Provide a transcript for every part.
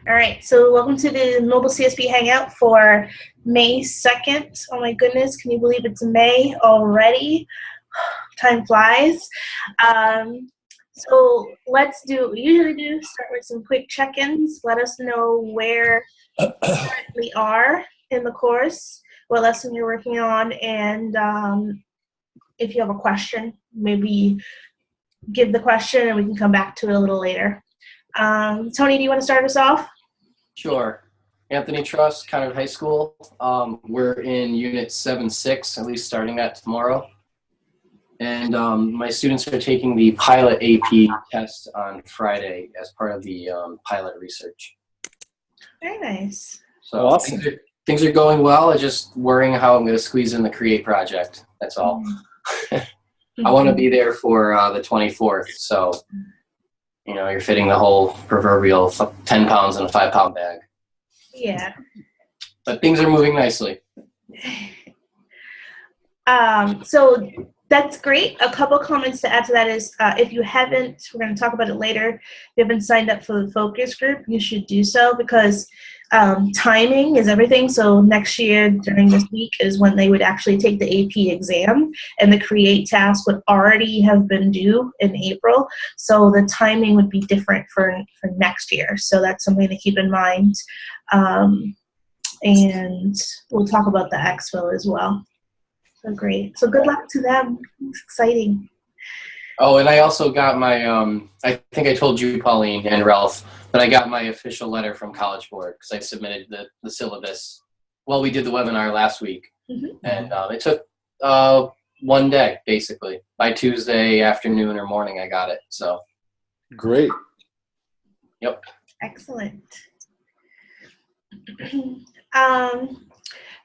All right, so welcome to the Mobile CSP Hangout for May 2nd. Oh my goodness, can you believe it's May already? Time flies. So let's do what we usually do, start with some quick check-ins. Let us know where you currently are in the course, what lesson you're working on, and if you have a question, maybe give the question and we can come back to it a little later. Tony, do you want to start us off? Sure. Anthony Trust, Conard High School. We're in Unit 7-6, at least starting that tomorrow. And my students are taking the pilot AP test on Friday as part of the pilot research. Very nice. So awesome. Things are going well. I'm just worrying how I'm going to squeeze in the Create project. That's all. I want to be there for the 24th. So, you know, you're fitting the whole proverbial 10 pounds in a 5-pound bag. Yeah. But things are moving nicely. So that's great. A couple comments to add to that is if you haven't, we're going to talk about it later, if you haven't signed up for the focus group, you should do so because timing is everything. So next year during this week is when they would actually take the AP exam, and the Create task would already have been due in April. So the timing would be different for next year. So that's something to keep in mind. And we'll talk about the expo as well. So great. So good luck to them. It's exciting. Oh, and I also got my, I think I told you, Pauline and Ralph, but I got my official letter from College Board because I submitted the syllabus. Well, we did the webinar last week, and it took 1 day, basically. By Tuesday afternoon or morning, I got it. So great. Yep. Excellent.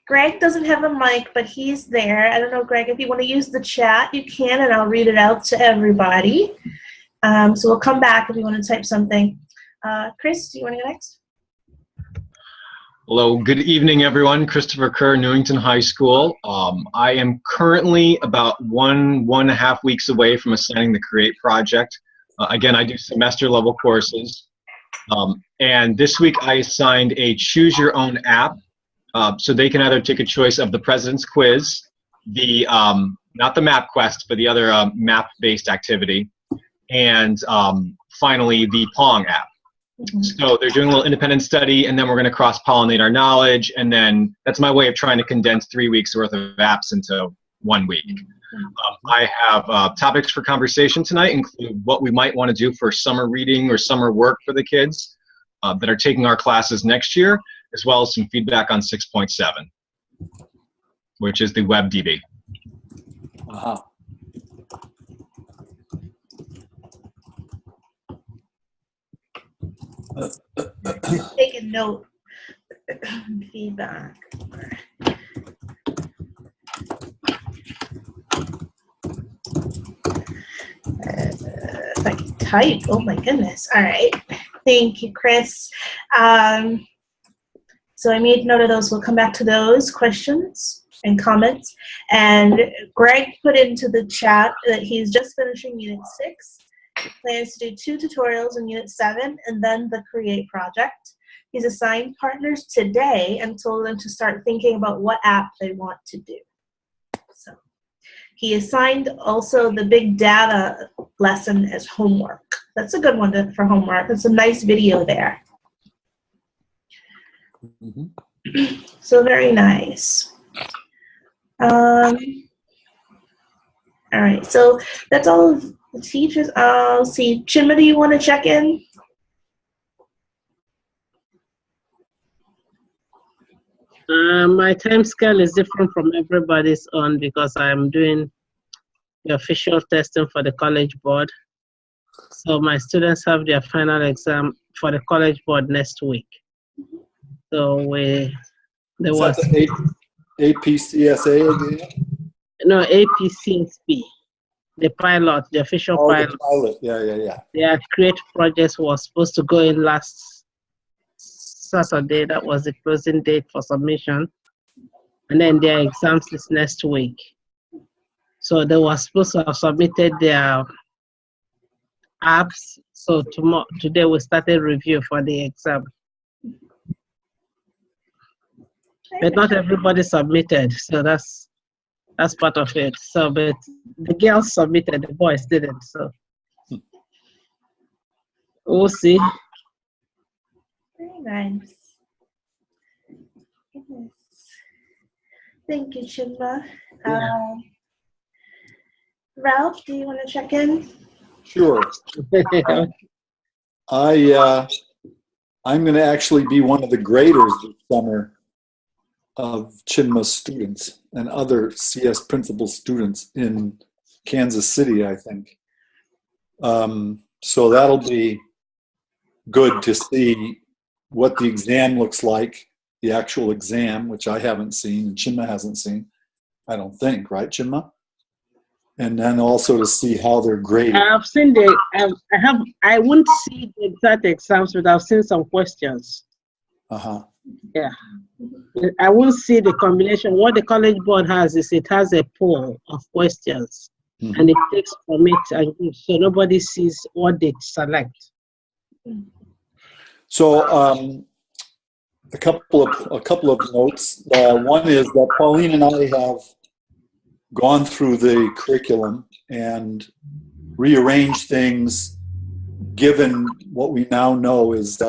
Greg doesn't have a mic, but he's there. I don't know, Greg, if you want to use the chat, you can, and I'll read it out to everybody. So we'll come back if you want to type something. Chris, do you want to go next? Hello, good evening, everyone. Christopher Kerr, Newington High School. I am currently about one and a half weeks away from assigning the Create project. Again, I do semester level courses. And this week I assigned a choose your own app. So they can either take a choice of the President's Quiz, the not the Map Quest, but the other map-based activity, and finally the Pong app. So they're doing a little independent study, and then we're going to cross-pollinate our knowledge, and then that's my way of trying to condense 3 weeks worth of apps into 1 week. I have topics for conversation tonight, include what we might want to do for summer reading or summer work for the kids that are taking our classes next year, as well as some feedback on 6.7, which is the WebDB. Take a note. Feedback. If I can type, oh my goodness. All right. Thank you, Chris. So I made note of those. We'll come back to those questions and comments. And Greg put into the chat that he's just finishing Unit 6. He plans to do 2 tutorials in Unit 7 and then the Create project. He's assigned partners today and told them to start thinking about what app they want to do. So he assigned also the big data lesson as homework. That's a good one for homework. It's a nice video there. So very nice. All right, so that's all of the teachers. I'll see. Chima, do you want to check in? My time scale is different from everybody's on because I'm doing the official testing for the College Board. So my students have their final exam for the College Board next week. So there was APCSA again? No, APCSP, the pilot, the official pilot. The pilot. Yeah. Their Create project was supposed to go in last Saturday. That was the closing date for submission. And then their exams is next week. So they were supposed to have submitted their apps. So today we started review for the exam. but not everybody submitted, so that's part of it. So, but the girls submitted, the boys didn't. So we'll see. Very nice. Goodness. Thank you, Chinma. Yeah. Ralph, do you want to check in? Sure. I'm going to actually be one of the graders this summer of Chinma's students and other CS principal students in Kansas City, I think. So that'll be good to see what the exam looks like, the actual exam, which I haven't seen and Chinma hasn't seen, I don't think, right, Chinma? And then also to see how they're graded. I've seen I wouldn't see the exact exams, but I've seen some questions. Uh-huh. Yeah. I won't see the combination. What the College Board has is it has a pool of questions, and it takes from it and gives, so nobody sees what they select. So a couple of notes. One is that Pauline and I have gone through the curriculum and rearranged things given what we now know is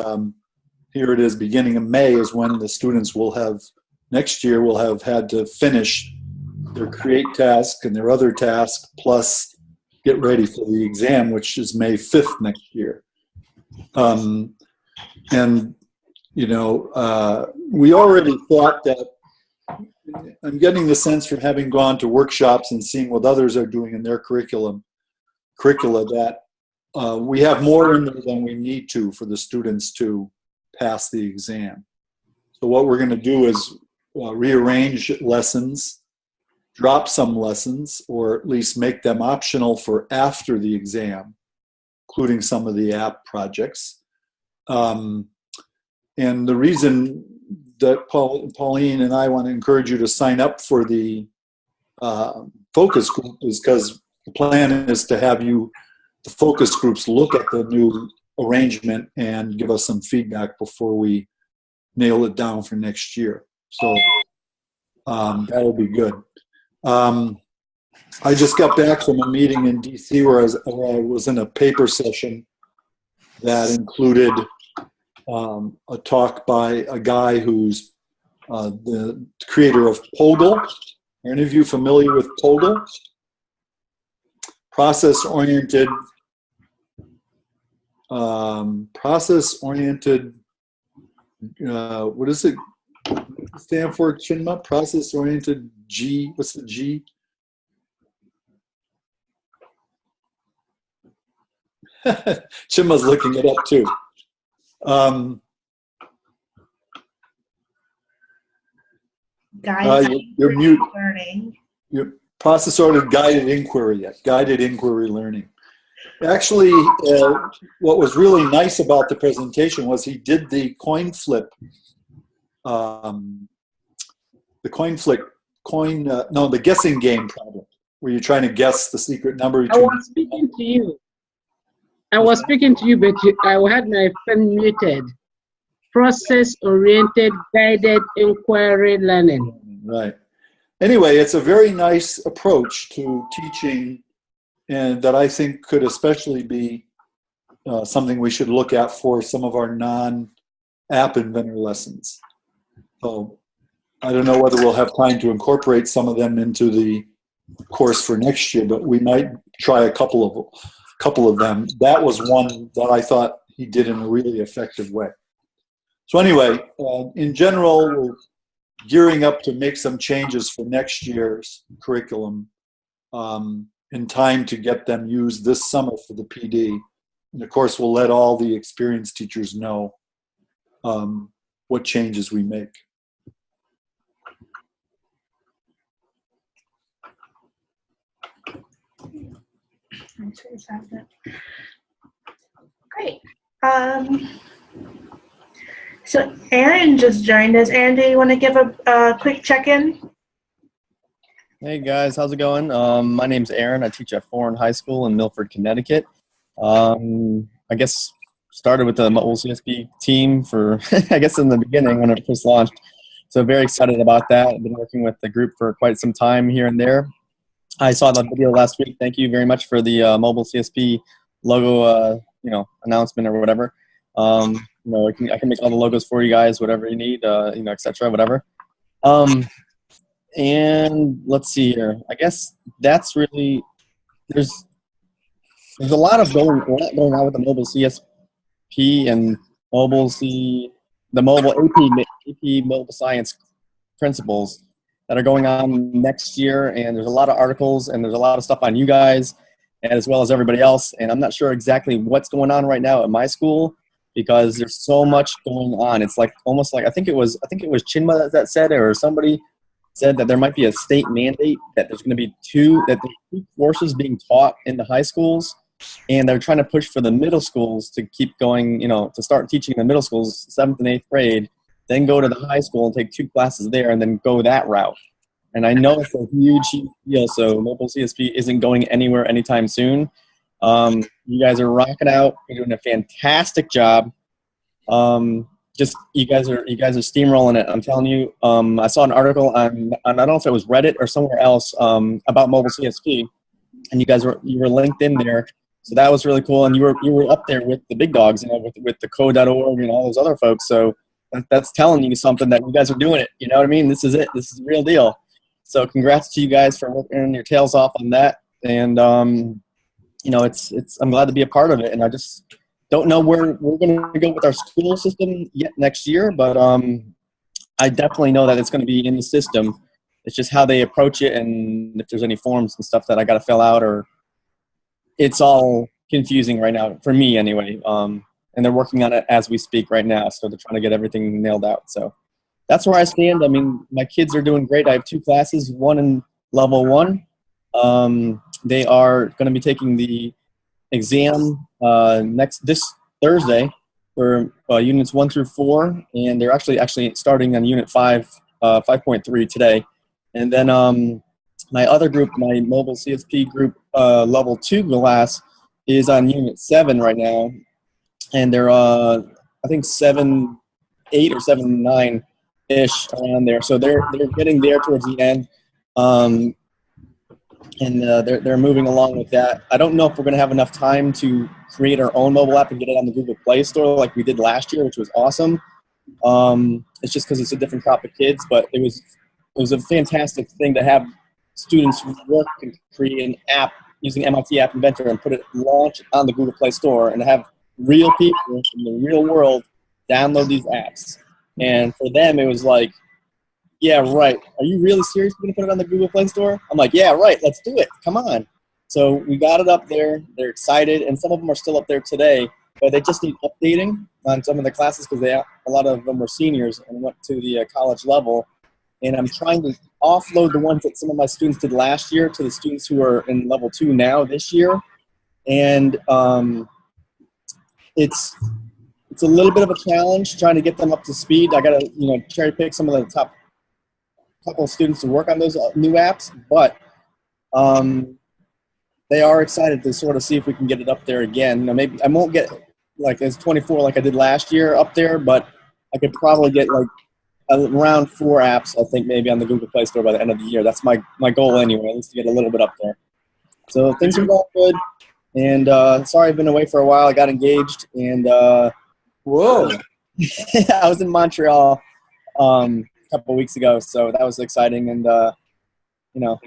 here it is, beginning of May is when the students will have, next year will have had to finish their create task and their other task, plus get ready for the exam, which is May 5th next year. And, you know, we already thought that, I'm getting the sense from having gone to workshops and seeing what others are doing in their curricula that we have more in there than we need to for the students to pass the exam. So what we're going to do is rearrange lessons, drop some lessons, or at least make them optional for after the exam, including some of the app projects. And the reason that Pauline and I want to encourage you to sign up for the focus group is because the plan is to have you, the focus groups, look at the new arrangement and give us some feedback before we nail it down for next year. So that will be good. I just got back from a meeting in DC where I was in a paper session that included a talk by a guy who's the creator of Poggle. Are any of you familiar with Poggle? Process-oriented, what does it stand for, Chinma? Process-oriented G, what's the G? Chinma's looking it up too. You're mute. Learning. Your process-oriented guided inquiry learning. Actually, what was really nice about the presentation was he did the coin flip. The guessing game problem, where you're trying to guess the secret number. I was speaking to you. But I had my phone muted. Process-oriented guided inquiry learning. Right. Anyway, it's a very nice approach to teaching, and that I think could especially be something we should look at for some of our non-app inventor lessons. So I don't know whether we'll have time to incorporate some of them into the course for next year, but we might try a couple of them. That was one that I thought he did in a really effective way. So anyway, in general, we're gearing up to make some changes for next year's curriculum in time to get them used this summer for the PD. And of course, we'll let all the experienced teachers know what changes we make. Great. So Aaron just joined us. Aaron, do you want to give a quick check-in? Hey guys, how's it going? My name's Aaron. I teach at Foreign High School in Milford, Connecticut. I guess started with the Mobile CSP team for, I guess in the beginning when it first launched. So very excited about that. I've been working with the group for quite some time here and there. I saw the video last week. Thank you very much for the Mobile CSP logo, announcement or whatever. I can make all the logos for you guys, whatever you need, etc., whatever. And let's see here. I guess that's really there's a lot going on with the Mobile CSP and the mobile AP Mobile Science principles that are going on next year, and there's a lot of articles and there's a lot of stuff on you guys and as well as everybody else, and I'm not sure exactly what's going on right now at my school because there's so much going on. It's like almost like I think it was Chinma that said it, or somebody said that there might be a state mandate that there's going to be two courses being taught in the high schools, and they're trying to push for the middle schools to keep going, to start teaching the middle schools 7th and 8th grade, then go to the high school and take 2 classes there and then go that route. And I know it's a huge deal, so Mobile CSP isn't going anywhere anytime soon. You guys are rocking out. You're doing a fantastic job. You guys are steamrolling it. I'm telling you. I saw an article on I don't know if it was Reddit or somewhere else about Mobile CSP, and you were linked in there. So that was really cool, and you were up there with the big dogs, with the code.org and all those other folks. So that's telling you something that you guys are doing it. You know what I mean? This is it. This is the real deal. So congrats to you guys for working your tails off on that. And I'm glad to be a part of it. And I just don't know where we're going to go with our school system yet next year, but I definitely know that it's going to be in the system. It's just how they approach it, and if there's any forms and stuff that I got to fill out, or it's all confusing right now for me anyway. And they're working on it as we speak right now, so they're trying to get everything nailed out. So that's where I stand. I mean, my kids are doing great. I have 2 classes, one in level 1. They are going to be taking the exam this Thursday for units 1 through 4, and they're actually starting on unit 5.3 today. And then my other group, my Mobile CSP group, level 2 class, is on unit 7 right now, and they're I think 7.8 or 7.9 ish around there. So they're getting there towards the end. And they're moving along with that. I don't know if we're going to have enough time to create our own mobile app and get it on the Google Play Store like we did last year, which was awesome. It's just because it's a different crop of kids, but it was a fantastic thing to have students work and create an app using MIT App Inventor and launch on the Google Play Store, and have real people in the real world download these apps. And for them, it was like, yeah, right. Are you really serious? We're going to put it on the Google Play Store? I'm like, yeah, right. Let's do it. Come on. So we got it up there. They're excited. And some of them are still up there today, but they just need updating on some of the classes because a lot of them were seniors and went to the college level. And I'm trying to offload the ones that some of my students did last year to the students who are in level 2 now this year. And it's a little bit of a challenge trying to get them up to speed. I got to cherry pick some of the top couple of students to work on those new apps, but they are excited to sort of see if we can get it up there again. Maybe I won't get like as 24 like I did last year up there, but I could probably get like around 4 apps, I think, maybe on the Google Play Store by the end of the year. That's my goal anyway, at least to get a little bit up there. So things are going good. And sorry I've been away for a while. I got engaged, and Whoa. I was in Montreal couple of weeks ago, so that was exciting, and we're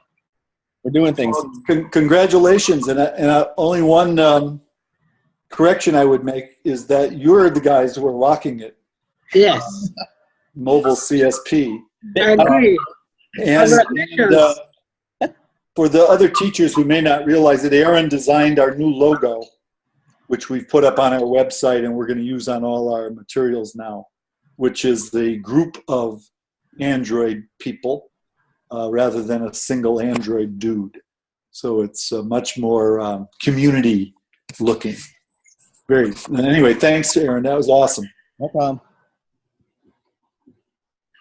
doing things. Well, congratulations, and only one correction I would make is that you're the guys who are rocking it. Yes. Mobile CSP. I agree. And for the other teachers who may not realize it, Aaron designed our new logo, which we've put up on our website and we're going to use on all our materials now, which is the group of Android people rather than a single Android dude. So it's much more community looking. Anyway, thanks, Aaron. That was awesome. No problem.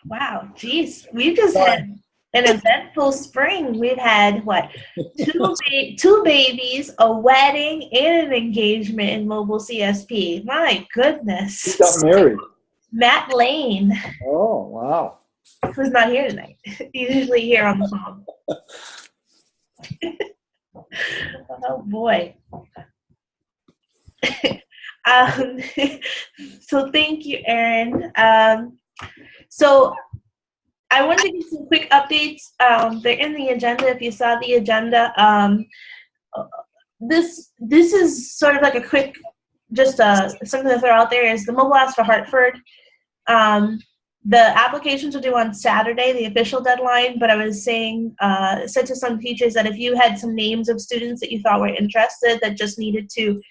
Wow, geez, we've just had an eventful spring. We've had two babies, a wedding, and an engagement in Mobile CSP. My goodness. Who got married? Matt Lane. Oh, wow. who's not here tonight. He's usually here on the phone. Oh boy. So thank you, Erin. So I wanted to give some quick updates. They're in the agenda. If you saw the agenda, this is sort of like a quick, just something to throw out there is the Mobile Ask for Hartford. The applications are due on Saturday, the official deadline, but I was saying, said to some teachers that if you had some names of students that you thought were interested that just needed to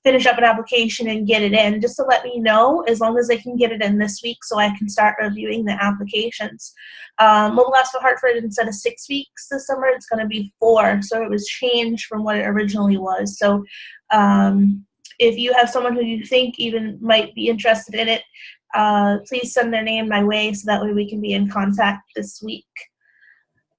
finish up an application and get it in, just to let me know, as long as they can get it in this week so I can start reviewing the applications. Mobile Ask for Hartford, instead of 6 weeks this summer, it's going to be 4, so it was changed from what it originally was. So if you have someone who you think even might be interested in it, please send their name my way so that way we can be in contact this week.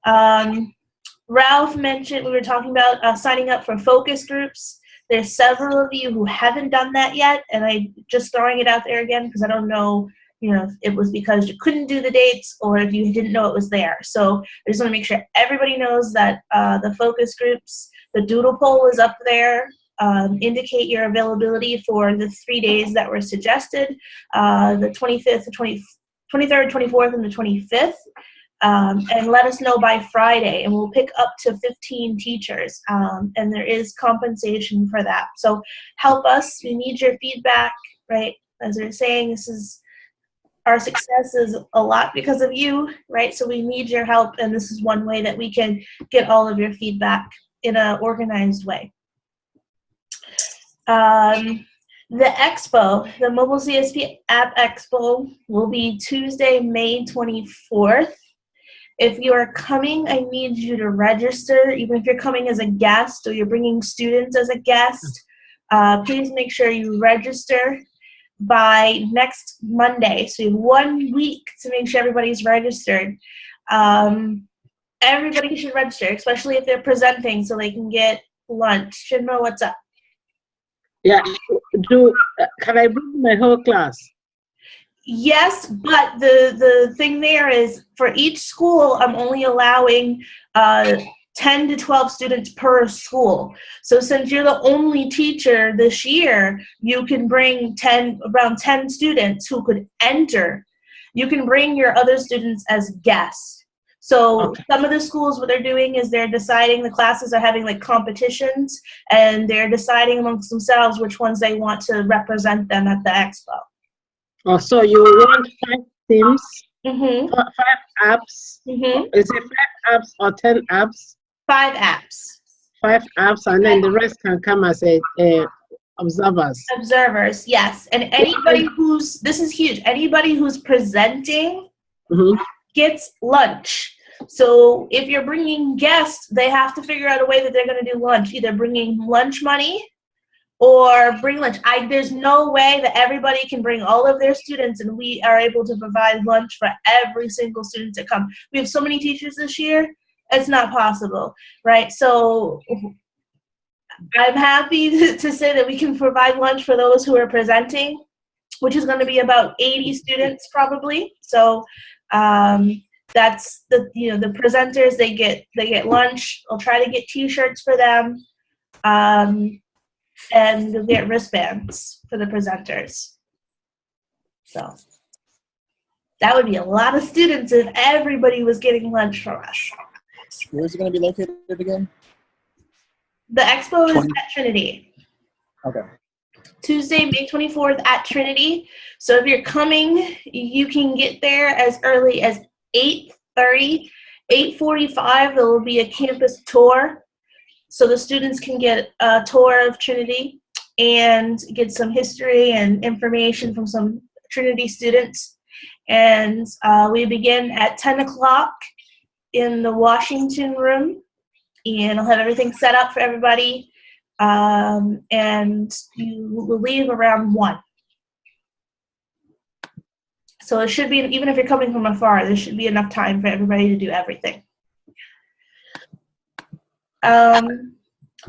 Ralph mentioned, we were talking about signing up for focus groups. There's several of you who haven't done that yet, and I just throwing it out there again because I don't know, if it was because you couldn't do the dates or if you didn't know it was there. So I just want to make sure everybody knows that the focus groups, the doodle poll is up there. Indicate your availability for the 3 days that were suggested, the 25th, the 23rd, 24th, and the 25th. And let us know by Friday, and we'll pick up to 15 teachers, and there is compensation for that. So help us. We need your feedback, right? As they're saying, our success is a lot because of you, right? So we need your help, and this is one way that we can get all of your feedback in an organized way. The expo, the Mobile CSP App Expo, will be Tuesday, May 24th. If you are coming, I need you to register, even if you're coming as a guest or you're bringing students as a guest. Please make sure you register by next Monday. So you have 1 week to make sure everybody's registered. Everybody should register, especially if they're presenting, so they can get lunch. Shinmo, what's up? Yeah, can I bring my whole class? Yes, but the thing there is for each school, I'm only allowing 10 to 12 students per school. So since you're the only teacher this year, you can bring around 10 students who could enter. You can bring your other students as guests. So okay. Some of the schools, what they're doing is they're deciding, the classes are having like competitions, and they're deciding amongst themselves which ones they want to represent them at the expo. Oh, so you want 5 teams, mm-hmm. 5 apps, mm-hmm. Is it 5 apps or 10 apps? 5 apps. 5 apps, and then the rest can come as observers. Observers, yes. And anybody this is huge, anybody who's presenting mm-hmm. gets lunch. So if you're bringing guests, they have to figure out a way that they're going to do lunch, either bringing lunch money or bring lunch. There's no way that everybody can bring all of their students and we are able to provide lunch for every single student that come. We have so many teachers this year, it's not possible, right? So I'm happy to say that we can provide lunch for those who are presenting, which is going to be about 80 students probably. So that's the presenters, they get lunch. I'll try to get t-shirts for them. And you'll get wristbands for the presenters. So that would be a lot of students if everybody was getting lunch from us. Where is it going to be located again? The expo is at Trinity. Okay. Tuesday, May 24th at Trinity. So if you're coming, you can get there as early as 8:30. 8:45, there will be a campus tour. So the students can get a tour of Trinity and get some history and information from some Trinity students. And we begin at 10 o'clock in the Washington room. And I'll have everything set up for everybody. And you will leave around 1. So it should be, even if you're coming from afar, there should be enough time for everybody to do everything.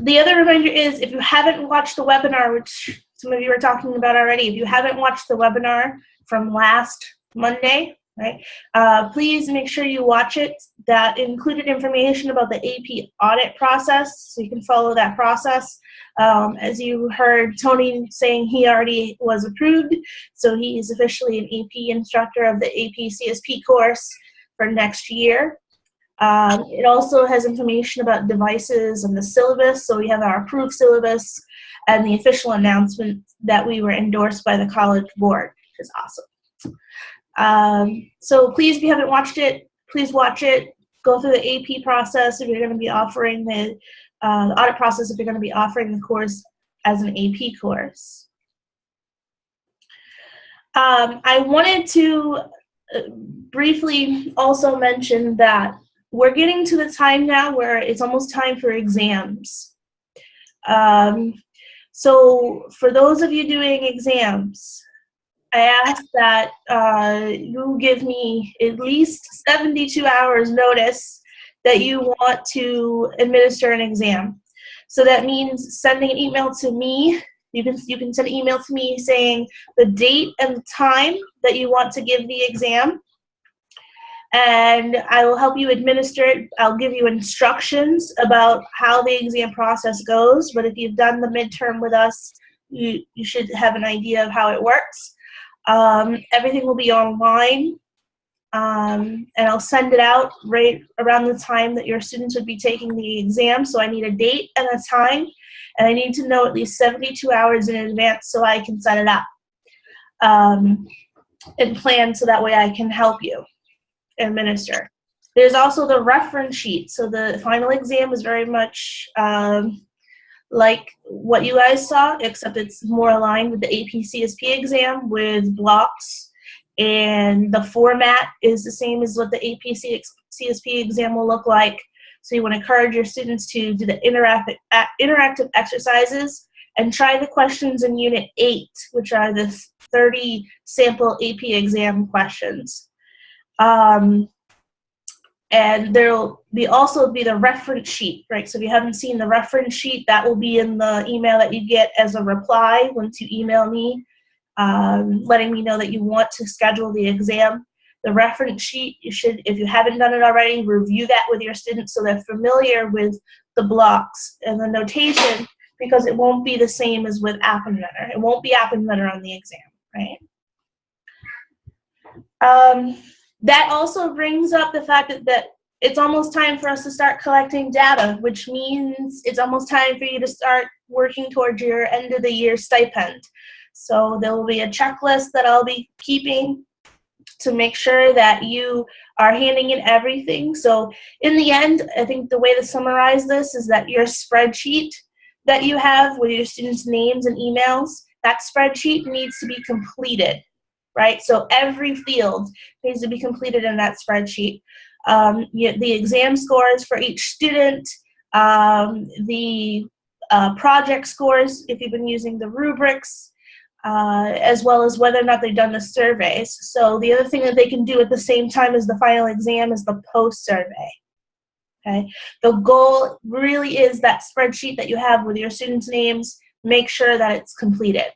The other reminder is, if you haven't watched the webinar, which some of you are talking about already, if you haven't watched the webinar from last Monday, right? Please make sure you watch it. That included information about the AP audit process, so you can follow that process. As you heard Tony saying, he already was approved, so he is officially an AP instructor of the AP CSP course for next year. It also has information about devices and the syllabus, so we have our approved syllabus and the official announcement that we were endorsed by the College Board, which is awesome. So please, if you haven't watched it, please watch it. Go through the AP process if you're going to be offering the audit process if you're going to be offering the course as an AP course. I wanted to briefly also mention that we're getting to the time now where it's almost time for exams. So for those of you doing exams, I ask that you give me at least 72 hours notice that you want to administer an exam. So that means sending an email to me. You can send an email to me saying the date and the time that you want to give the exam, and I will help you administer it. I'll give you instructions about how the exam process goes, but if you've done the midterm with us, you should have an idea of how it works. Everything will be online, and I'll send it out right around the time that your students would be taking the exam. So I need a date and a time, and I need to know at least 72 hours in advance so I can set it up and plan so that way I can help you administer. There's also the reference sheet. So the final exam is very much like what you guys saw, except it's more aligned with the AP CSP exam with blocks, and the format is the same as what the AP CSP exam will look like. So you want to encourage your students to do the interactive exercises and try the questions in Unit 8, which are the 30 sample AP exam questions. And there'll also be the reference sheet, right? So if you haven't seen the reference sheet, that will be in the email that you get as a reply once you email me, letting me know that you want to schedule the exam. The reference sheet, you should, if you haven't done it already, review that with your students so they're familiar with the blocks and the notation, because it won't be the same as with Appenmeter. It won't be Appenmeter on the exam, right? That also brings up the fact that it's almost time for us to start collecting data, which means it's almost time for you to start working towards your end of the year stipend. So there will be a checklist that I'll be keeping to make sure that you are handing in everything. So in the end, I think the way to summarize this is that your spreadsheet that you have with your students' names and emails, that spreadsheet needs to be completed. Right, so every field needs to be completed in that spreadsheet. The exam scores for each student, the project scores, if you've been using the rubrics, as well as whether or not they've done the surveys. So the other thing that they can do at the same time as the final exam is the post-survey. Okay, the goal really is that spreadsheet that you have with your students' names, make sure that it's completed.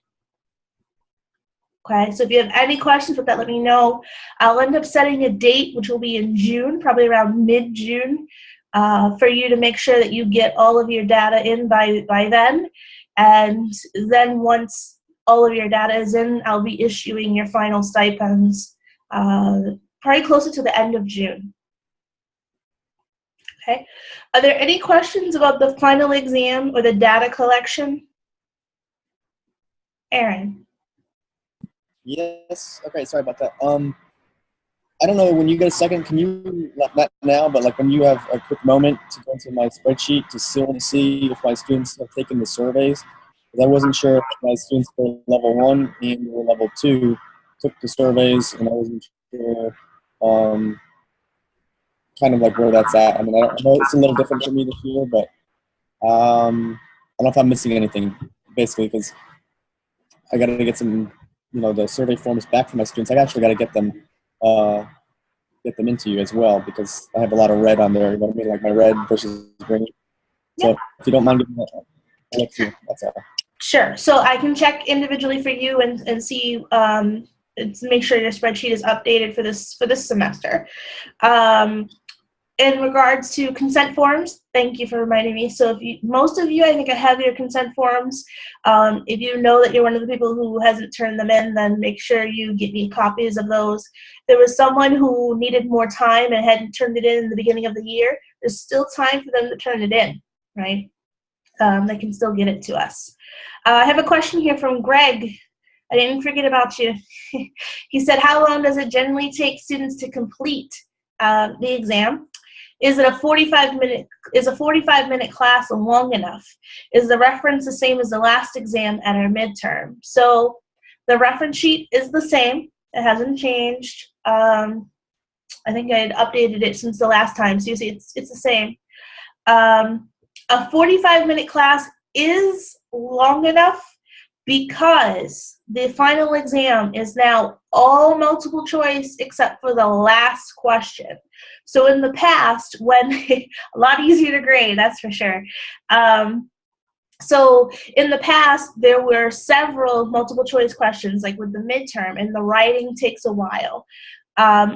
Okay, so if you have any questions with that, let me know. I'll end up setting a date, which will be in June, probably around mid-June, for you to make sure that you get all of your data in by then. And then once all of your data is in, I'll be issuing your final stipends probably closer to the end of June. Okay, are there any questions about the final exam or the data collection? Aaron. Yes. Okay. Sorry about that. I don't know, when you get a second, can you, not now, but like when you have a quick moment to go into my spreadsheet to see if my students have taken the surveys? Because I wasn't sure if my students for level 1 and or level 2 took the surveys, and I wasn't sure kind of like where that's at. I mean, I know it's a little different for me this year, but I don't know if I'm missing anything, basically, because I got to get some, the survey forms back from my students. I actually got to get them into you as well, because I have a lot of red on there. You know what I mean? Like my red versus green. So if you don't mind giving that, I'll let you. That's all. Sure. So I can check individually for you and see make sure your spreadsheet is updated for this semester. In regards to consent forms, thank you for reminding me. So most of you, I think, have your consent forms. If you know that you're one of the people who hasn't turned them in, then make sure you get me copies of those. There was someone who needed more time and hadn't turned it in the beginning of the year. There's still time for them to turn it in, right? They can still get it to us. I have a question here from Greg. I didn't forget about you. He said, how long does it generally take students to complete the exam? Is a 45-minute class long enough? Is the reference the same as the last exam at our midterm? So the reference sheet is the same. It hasn't changed. I think I had updated it since the last time. So you see it's the same. A 45-minute class is long enough because the final exam is now all multiple choice except for the last question. So in the past, when a lot easier to grade, that's for sure. So in the past, there were several multiple choice questions, like with the midterm, and the writing takes a while.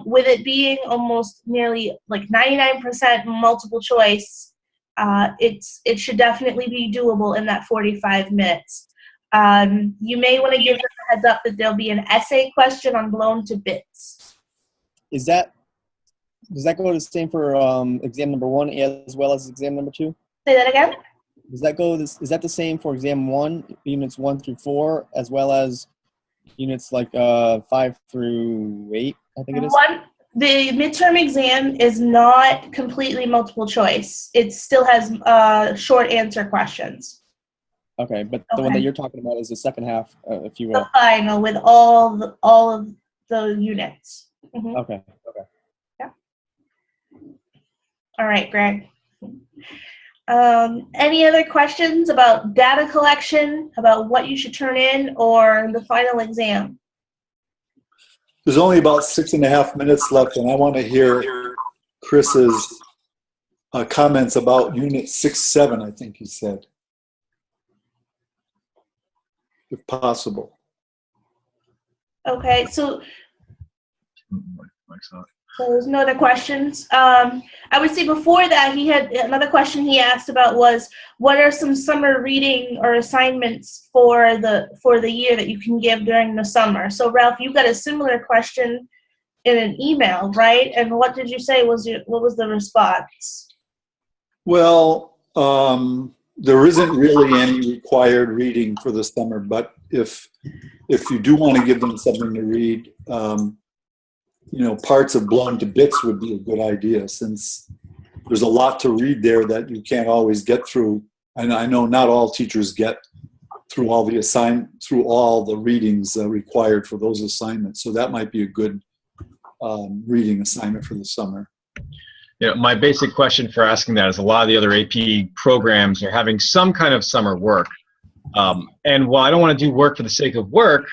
With it being almost nearly like 99% multiple choice, it should definitely be doable in that 45 minutes. You may want to give them a heads up that there'll be an essay question on blown to bits. Does that go the same for exam number 1 as well as exam number 2? Say that again? Is that the same for exam 1, units 1 through 4, as well as units like 5 through 8, I think it is? The midterm exam is not completely multiple choice. It still has short answer questions. Okay, but the one that you're talking about is the second half, if you will. The final with all of the units. Mm-hmm. Okay. Yeah. All right, Greg. Any other questions about data collection, about what you should turn in, or the final exam? There's only about 6.5 minutes left, and I want to hear Chris's comments about Unit 6-7, I think he said, if possible. Okay, so there's no other questions. I would say before that, he had another question he asked about was, what are some summer reading or assignments for the year that you can give during the summer? So Ralph, you got a similar question in an email, right? And what did you say what was the response? Well, there isn't really any required reading for the summer, but if you do want to give them something to read, parts of Blown to Bits would be a good idea, since there's a lot to read there that you can't always get through. And I know not all teachers get through all the readings required for those assignments. So that might be a good reading assignment for the summer. My basic question for asking that is a lot of the other AP programs are having some kind of summer work. And while I don't want to do work for the sake of work,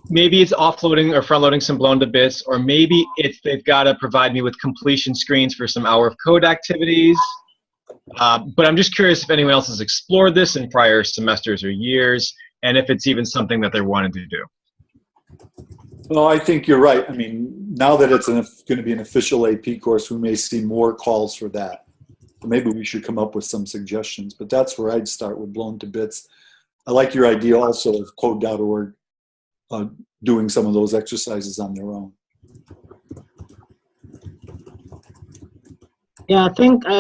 maybe it's offloading or front-loading some Blown to Bits, or maybe they've got to provide me with completion screens for some hour of code activities. But I'm just curious if anyone else has explored this in prior semesters or years, and if it's even something that they're wanting to do. Well, I think you're right. I mean, now that it's going to be an official AP course, we may see more calls for that. Maybe we should come up with some suggestions, but that's where I'd start with Blown to Bits. I like your idea also of code.org doing some of those exercises on their own. Yeah, I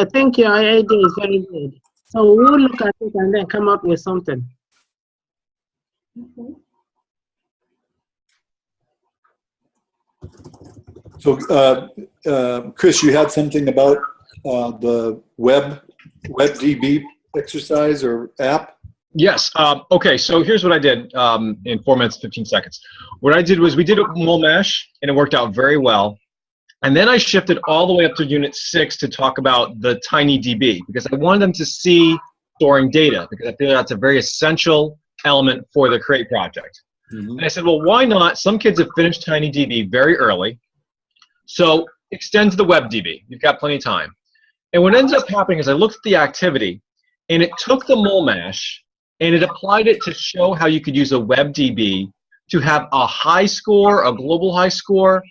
think your idea is very good. So we'll look at it and then come up with something. Mm-hmm. So, Chris, you had something about the WebDB exercise or app? Yes. Okay, so here's what I did in 4 minutes, 15 seconds. What I did was we did a MolMash, and it worked out very well. And then I shifted all the way up to Unit 6 to talk about the TinyDB, because I wanted them to see storing data, because I feel that's a very essential element for the Create project. Mm-hmm. And I said, well, why not? Some kids have finished TinyDB very early, so extend to the WebDB. You've got plenty of time. And what ended up happening is I looked at the activity, and it took the MolMash, and it applied it to show how you could use a WebDB to have a high score, a global high score.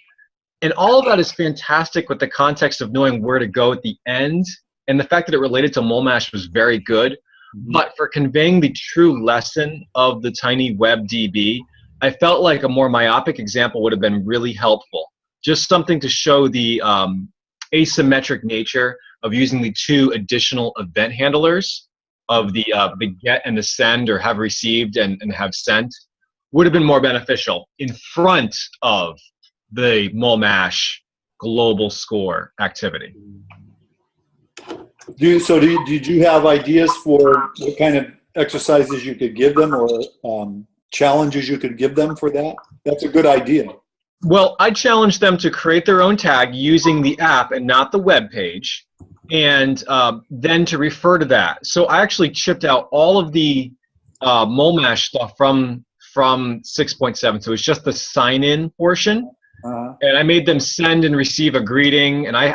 And all of that is fantastic with the context of knowing where to go at the end. And the fact that it related to MolMash was very good. But for conveying the true lesson of the tiny web DB, I felt like a more myopic example would have been really helpful. Just something to show the asymmetric nature of using the two additional event handlers of the get and the send, or have received and have sent, would have been more beneficial in front of the MolMash global score activity. Did you have ideas for what kind of exercises you could give them, or challenges you could give them for that? That's a good idea. Well, I challenged them to create their own tag using the app and not the web page, and then to refer to that. So I actually chipped out all of the MolMash stuff from 6.7. So it's just the sign-in portion. And I made them send and receive a greeting, and I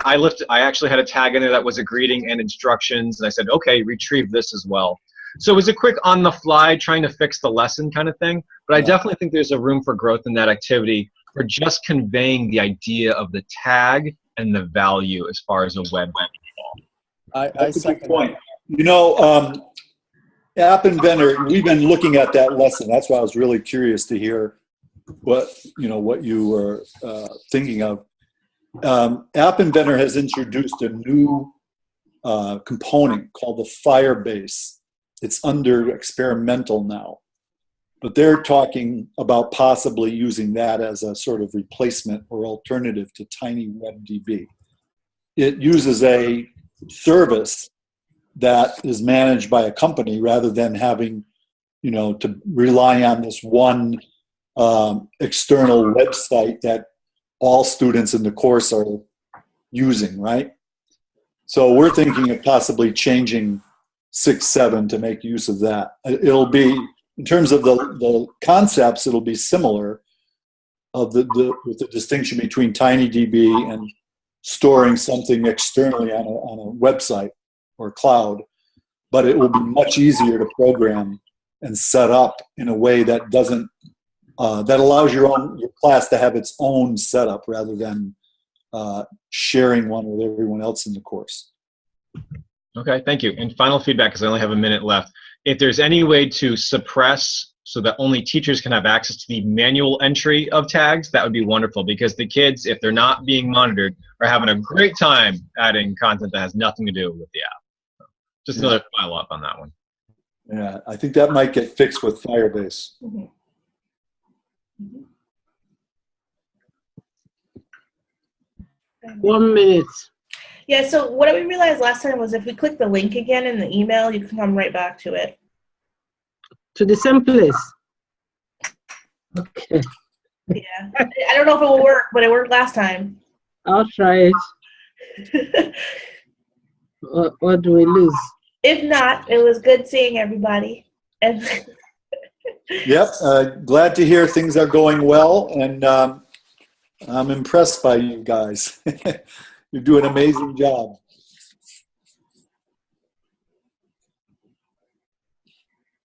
actually had a tag in there that was a greeting and instructions, and I said, okay, retrieve this as well. So it was a quick on-the-fly, trying to fix the lesson kind of thing, but I definitely think there's a room for growth in that activity for just conveying the idea of the tag and the value as far as a web. That's a good point. You know, App Inventor, we've been looking at that lesson. That's why I was really curious to hear what you were thinking of. App Inventor has introduced a new component called the Firebase. It's under experimental now, but they're talking about possibly using that as a sort of replacement or alternative to TinyWebDB. It uses a service that is managed by a company rather than having, to rely on this one external website that all students in the course are using, right? So we're thinking of possibly changing 6.7 to make use of that. It'll be, in terms of the concepts, it'll be similar with the distinction between TinyDB and storing something externally on a website or cloud, but it will be much easier to program and set up in a way that doesn't that allows your class to have its own setup rather than sharing one with everyone else in the course. Okay, thank you. And final feedback, because I only have a minute left. If there's any way to suppress so that only teachers can have access to the manual entry of tags, that would be wonderful, because the kids, if they're not being monitored, are having a great time adding content that has nothing to do with the app. So just another follow-up on that one. Yeah, I think that might get fixed with Firebase. Mm-hmm. 1 minute. Yeah, so what we realized last time was if we click the link again in the email, you can come right back to it. To the same place. Okay. Yeah. I don't know if it will work, but it worked last time. I'll try it. What do we lose? If not, it was good seeing everybody. And Yep, glad to hear things are going well, and I'm impressed by you guys. You do an amazing job.